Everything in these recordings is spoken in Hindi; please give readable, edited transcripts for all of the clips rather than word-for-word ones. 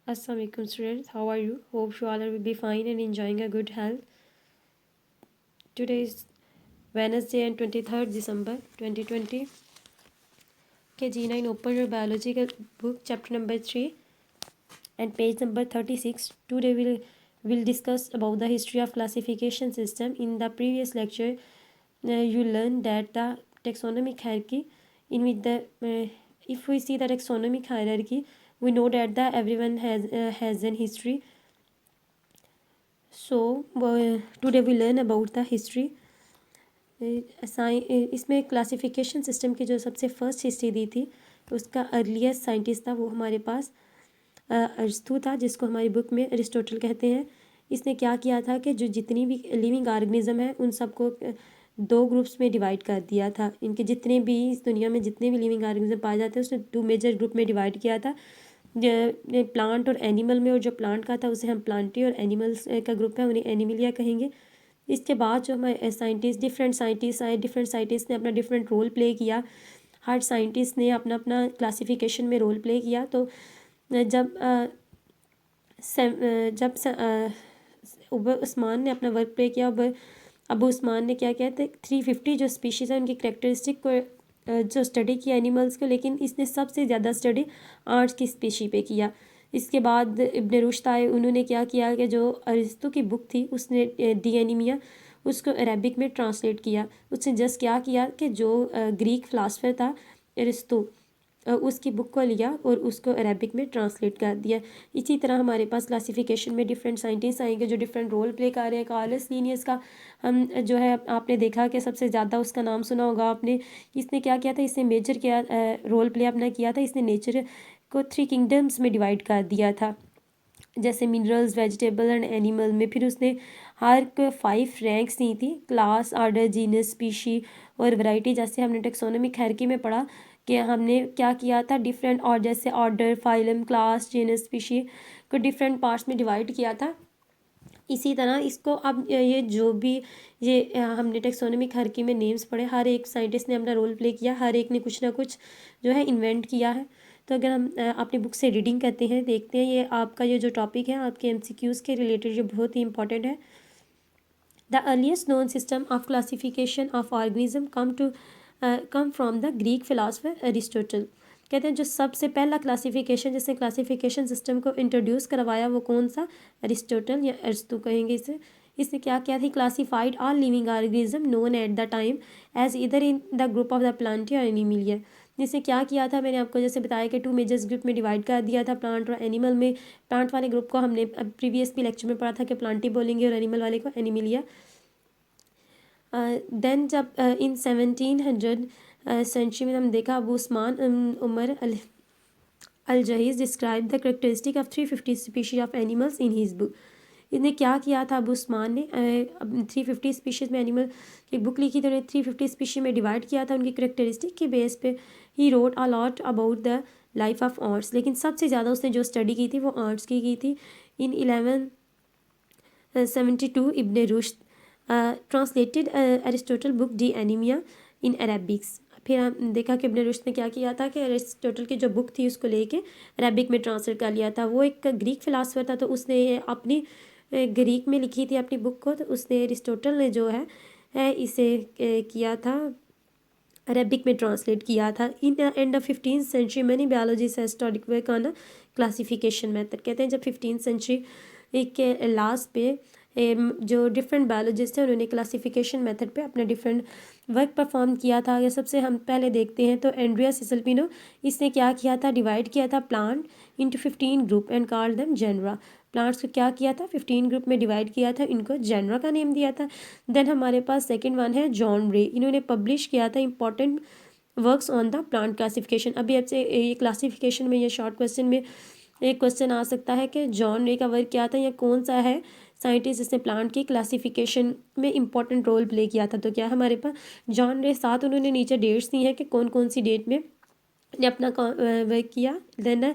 Assalamu alaikum students, how are you? Hope you all will be fine and enjoying a good health. Today is Wednesday and 23rd December 2020. Okay, G9, open your biological book, chapter number 3 and page number 36. Today we'll discuss about the history of classification system. In the previous lecture, you learned that the taxonomic hierarchy, in which if we see the taxonomic hierarchy, we know that everyone has an history. So today we learn about the history. इसमें क्लासिफिकेशन सिस्टम की जो सबसे फर्स्ट हिस्ट्री दी थी उसका अर्लीस्ट साइंटिस्ट था वो हमारे पास अरिस्तु था, जिसको हमारी बुक में अरिस्टोटल कहते हैं. इसने क्या किया था कि जो जितनी भी लिविंग ऑर्गेनिज्म है उन सबको दो ग्रुप्स में डिवाइड कर दिया था. इनके जितने भी इस दुनिया में जितने भी लिविंग ऑर्गेनिज्म पाए जाते हैं उसने टू मेजर ग्रुप में डिवाइड किया था, प्लांट और एनिमल में. और जो प्लांट का था उसे हम प्लांटी और एनिमल्स का ग्रुप है उन्हें एनिमिलिया कहेंगे. इसके बाद जो हमारे डिफरेंट साइंटिस्ट आए, डिफरेंट साइंटिस्ट ने अपना डिफरेंट रोल प्ले किया. हर साइंटिस्ट ने अपना अपना क्लासिफिकेशन में रोल प्ले किया. तो जब उस्मान ने अपना वर्क प्ले किया, अबू उस्मान ने क्या किया था 350 जो स्पीशीज़ है उनकी करेक्टरिस्टिक को जो स्टडी किया एनिमल्स को, लेकिन इसने सबसे ज़्यादा स्टडी आर्ट्स की स्पीशी पे किया. इसके बाद इब्न रुश्द आए, उन्होंने क्या किया कि जो अरिस्तु की बुक थी उसने डी एनीमिया उसको अरेबिक में ट्रांसलेट किया. उसने जस्ट क्या किया कि जो ग्रीक फ़िलासफ़र था अरिस्तु उसकी बुक को लिया और उसको अरेबिक में ट्रांसलेट कर दिया. इसी तरह हमारे पास क्लासिफिकेशन में डिफरेंट साइंटिस्ट आएंगे जो डिफरेंट रोल प्ले कर रहे हैं. कार्लस लीनियस का हम जो है आपने देखा कि सबसे ज़्यादा उसका नाम सुना होगा आपने. इसने क्या किया था, इसने मेजर किया रोल प्ले अपना किया था. इसने नेचर को 3 किंगडम्स में डिवाइड कर दिया था, जैसे मिनरल्स, वेजिटेबल एंड एनिमल में. फिर उसने हर को 5 रैंक्स दी थी, क्लास, आर्डर, जीनस, स्पीशी और वैरायटी. जैसे हमने टेक्सोनोमिक हायरार्की में पढ़ा कि हमने क्या किया था, डिफरेंट और जैसे order, phylum, class, genus, species को डिफरेंट पार्ट्स में डिवाइड किया था. इसी तरह इसको अब ये जो भी ये हमने टेक्सोनोमिक हायरार्की में नेम्स पढ़े, हर एक साइंटिस्ट ने अपना रोल प्ले किया, हर एक ने कुछ ना कुछ जो है इन्वेंट किया है. तो अगर हम अपनी बुक से रीडिंग करते हैं, देखते हैं, ये आपका ये जो टॉपिक है आपके एमसीक्यूज़ के रिलेटेड ये बहुत ही इंपॉर्टेंट है. The earliest known system of classification of organism come from the Greek philosopher Aristotle. कहते हैं जो सबसे पहला क्लासिफिकेशन जिसने क्लासिफिकेशन सिस्टम को इंट्रोड्यूस करवाया वो कौन सा, अरिस्टोटल या अरिस्तु कहेंगे इसे. इसने क्या किया थी, classified all living organism known at the time as either in the group of the plantae और एनिमिलिया. जिसने क्या किया था, मैंने आपको जैसे बताया कि 2 मेजर्स ग्रुप में डिवाइड कर दिया था, प्लांट और एनिमल में. प्लांट वाले ग्रुप को हमने प्रीवियस भी लेक्चर में पढ़ा था कि प्लांटी बोलेंगे और एनिमल वाले को एनिमिलिया. देन जब इन 1700 सेंचुरी में हम देखा, Abu Usman Umar al Jahiz describe the characteristic of 350 species of animals in his book. इन्हें क्या किया था, अबू उस्मान ने 350 स्पीशीज़ में एनिमल की बुक लिखी थी. उन्हें 350 स्पीशीज में डिवाइड किया था उनकी करेक्टरिस्टिक के बेस पे. He wrote a lot about the life of arts, लेकिन सबसे ज़्यादा उसने जो स्टडी की थी वो आर्ट्स की थी. In 1172 Ibn Rushd translated Aristotle book De Anima in Arabics. फिर हम देखा कि इब्न रुश्द ने क्या किया था कि अरिस्टोटल की जो बुक थी उसको लेके अरेबिक में ट्रांसलेट कर लिया था. वो एक ग्रीक फिलासफर था तो उसने अपनी ग्रीक में लिखी थी अपनी बुक को. तो उसने अरिस्टोटल ने जो है इसे किया था अरेबिक में ट्रांसलेट किया था. In end of 15th century many biologist has studied work on classification method. कहते हैं जब 15th सेंचुरी के लास्ट पे जो डिफरेंट बायोलॉजिस्ट हैं उन्होंने क्लासिफिकेशन मेथड पे अपना डिफरेंट वर्क परफॉर्म किया था. ये सबसे हम पहले देखते हैं तो एंड्रिया सिसल्पिनो, इसने क्या किया था, डिवाइड किया था plant into 15 group and called them genera. Plants को क्या किया था, 15 ग्रुप में डिवाइड किया था, इनको जेनरा का नेम दिया था. देन हमारे पास सेकेंड वन है जॉन रे. इन्होंने पब्लिश किया था important works on the plant classification. अभी आपसे ये क्लासिफिकेशन में ये शॉर्ट क्वेश्चन में एक क्वेश्चन आ सकता है कि जॉन रे का वर्क क्या था या कौन सा है साइंटिस्ट जिसने प्लांट की क्लासिफिकेशन में इंपॉर्टेंट रोल प्ले किया था. तो क्या हमारे पास जॉन रे, साथ उन्होंने नीचे डेट्स दी हैं कि कौन कौन सी डेट में ने अपना वर्क किया. देन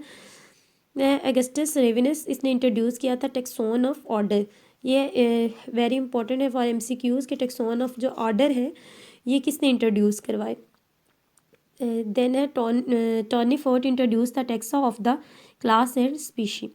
अगस्टस रेविनस, इसने इंट्रोड्यूस किया था टेक्सोन ऑफ ऑर्डर. ये वेरी इंपॉर्टेंट है फॉर एमसीक्यूज़ कि टेक्सोन ऑफ जो ऑर्डर है ये किसने इंट्रोड्यूस करवाए. देन है Tournefort introduce the taxa of the class and species.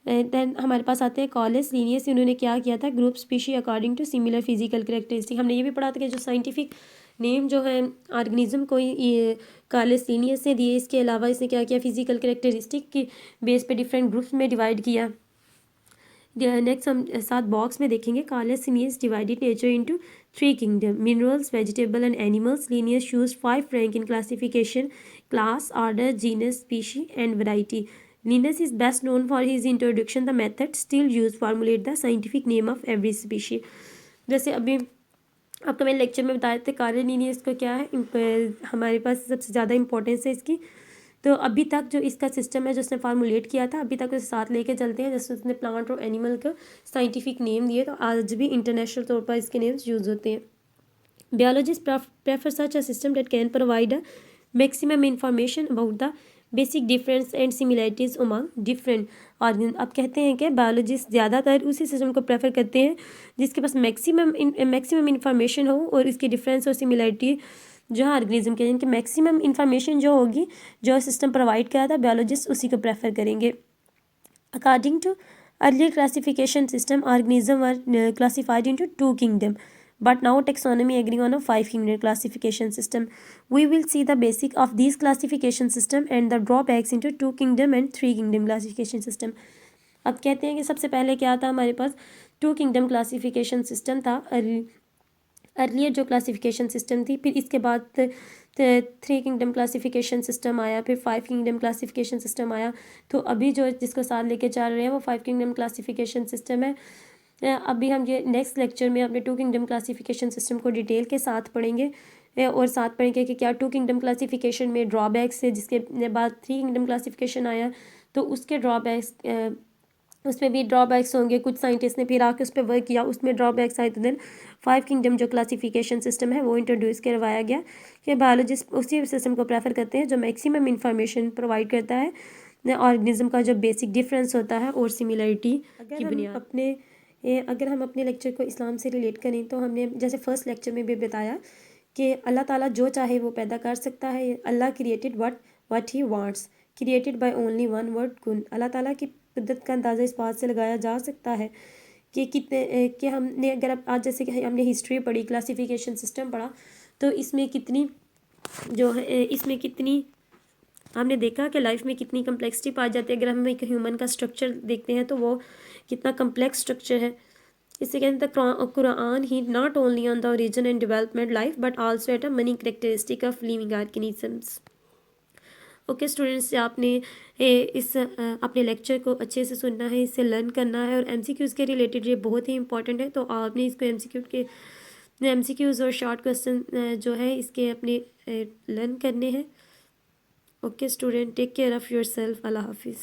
देन हमारे पास आते हैं कॉलेज लीनियस। इन्होंने क्या किया था, group species according to similar physical characteristic. हमने ये भी पढ़ा था कि जो साइंटिफिक नेम जो है ऑर्गेनिज्म को ये कॉलेज लीनियस ने दिए, इसके अलावा इसने क्या किया, फिजिकल करेक्टरिस्टिक की बेस पे डिफरेंट ग्रुप्स में डिवाइड किया। नेक्स्ट हम 7 बॉक्स में देखेंगे। College Linnaeus divided nature into 3 kingdom, minerals, vegetable and animals. Linnaeus choose 5 rank in classification, class, order, genus, species and variety. Linnaeus is best known for his introduction the method still used formulate the scientific name of every species। जैसे अभी आपको मैंने लेक्चर में बताया था कार्य लीनियस को क्या है, हमारे पास सबसे ज़्यादा इंपॉर्टेंस है इसकी। तो अभी तक जो इसका सिस्टम है जो उसने फार्मूलेट किया था, अभी तक उसे साथ लेके चलते हैं। जैसे उसने प्लांट और एनिमल का साइंटिफिक नेम दिए, तो आज भी इंटरनेशनल तौर पर इसके नेम्स यूज़ होते हैं। Biologists prefer such a system that can provide a maximum information about the basic difference and similarities among different organisms। अब कहते हैं कि बायोलॉजिस्ट ज़्यादातर उसी सिस्टम को प्रेफर करते हैं जिसके पास मैक्सिमम इंफॉर्मेशन हो और इसकी डिफरेंस और सिमिलरिटी जो है ऑर्गेनिज्म के, जिनकी मैक्सिमम इंफॉर्मेशन जो होगी, जो सिस्टम प्रोवाइड करा था बायोलॉजिस्ट उसी को प्रेफर करेंगे। According to earlier classification system, organism were classified into 2 kingdom, but now taxonomy agreeing on a 5 kingdom classification system। We will see the basic of these classification system and the drawbacks into 2 kingdom and 3 kingdom classification system। अब कहते हैं कि सबसे पहले क्या था हमारे पास, 2 किंगडम क्लासिफिकेशन सिस्टम था अर्लियर जो क्लासिफिकेशन सिस्टम थी। फिर इसके बाद 3 किंगडम क्लासिफिकेशन सिस्टम आया, फिर 5 किंगडम क्लासिफिकेशन सिस्टम आया। तो अभी जो जिसको साथ लेके चल रहे हैं वो 5 किंगडम क्लासिफिकेशन सिस्टम है। अभी हम ये नेक्स्ट लेक्चर में अपने 2 किंगडम क्लासिफिकेशन सिस्टम को डिटेल के साथ पढ़ेंगे और साथ पढ़ेंगे कि क्या 2 किंगडम क्लासिफिकेशन में ड्रॉबैक्स है। जिसके बाद 3 किंगडम क्लासिफिकेशन आया तो उसके ड्रॉबैक्स, उसमें भी ड्रॉबैक्स होंगे। कुछ साइंटिस्ट ने फिर आके उस पर वर्क किया, उसमें ड्रॉबैक्स आए। तो देन 5 किंगडम जो क्लासिफिकेशन सिस्टम है वो इंट्रोड्यूस करवाया गया कि बायोलॉजिस्ट उसी सिस्टम को प्रेफर करते हैं जो मैक्सिमम इंफॉर्मेशन प्रोवाइड करता है ऑर्गेनिज्म का जो बेसिक डिफरेंस होता है और सिमिलरिटी की बुनियाद। अगर हम अपने लेक्चर को इस्लाम से रिलेट करें तो हमने जैसे फर्स्ट लेक्चर में भी बताया कि अल्लाह ताला जो चाहे वो पैदा कर सकता है। अल्लाह created what he wants, created by only one word कुन। अल्लाह ताला की कुदरत का अंदाज़ा इस बात से लगाया जा सकता है कि कितने कि हमने अगर अब आज जैसे कि हमने हिस्ट्री पढ़ी, क्लासिफिकेशन सिस्टम पढ़ा, तो इसमें कितनी जो है इसमें कितनी हमने देखा कि लाइफ में कितनी कम्प्लेक्सिटी पाई जाती है। अगर हम एक ह्यूमन का स्ट्रक्चर देखते हैं तो वो कितना कम्प्लेक्स स्ट्रक्चर है। इससे कहते हैं कुरान he not only on the origin and development life but also at a many characteristic of living organisms. Okay students, आपने अपने लेक्चर को अच्छे से सुनना है, इससे लर्न करना है और एमसीक्यूज़ के रिलेटेड ये बहुत ही इंपॉर्टेंट है। तो आपने इसको एमसीक्यूज़ और शॉर्ट क्वेश्चन जो है इसके अपने लर्न करने हैं। Okay student, take care of your self. अल्लाह हाफिज़।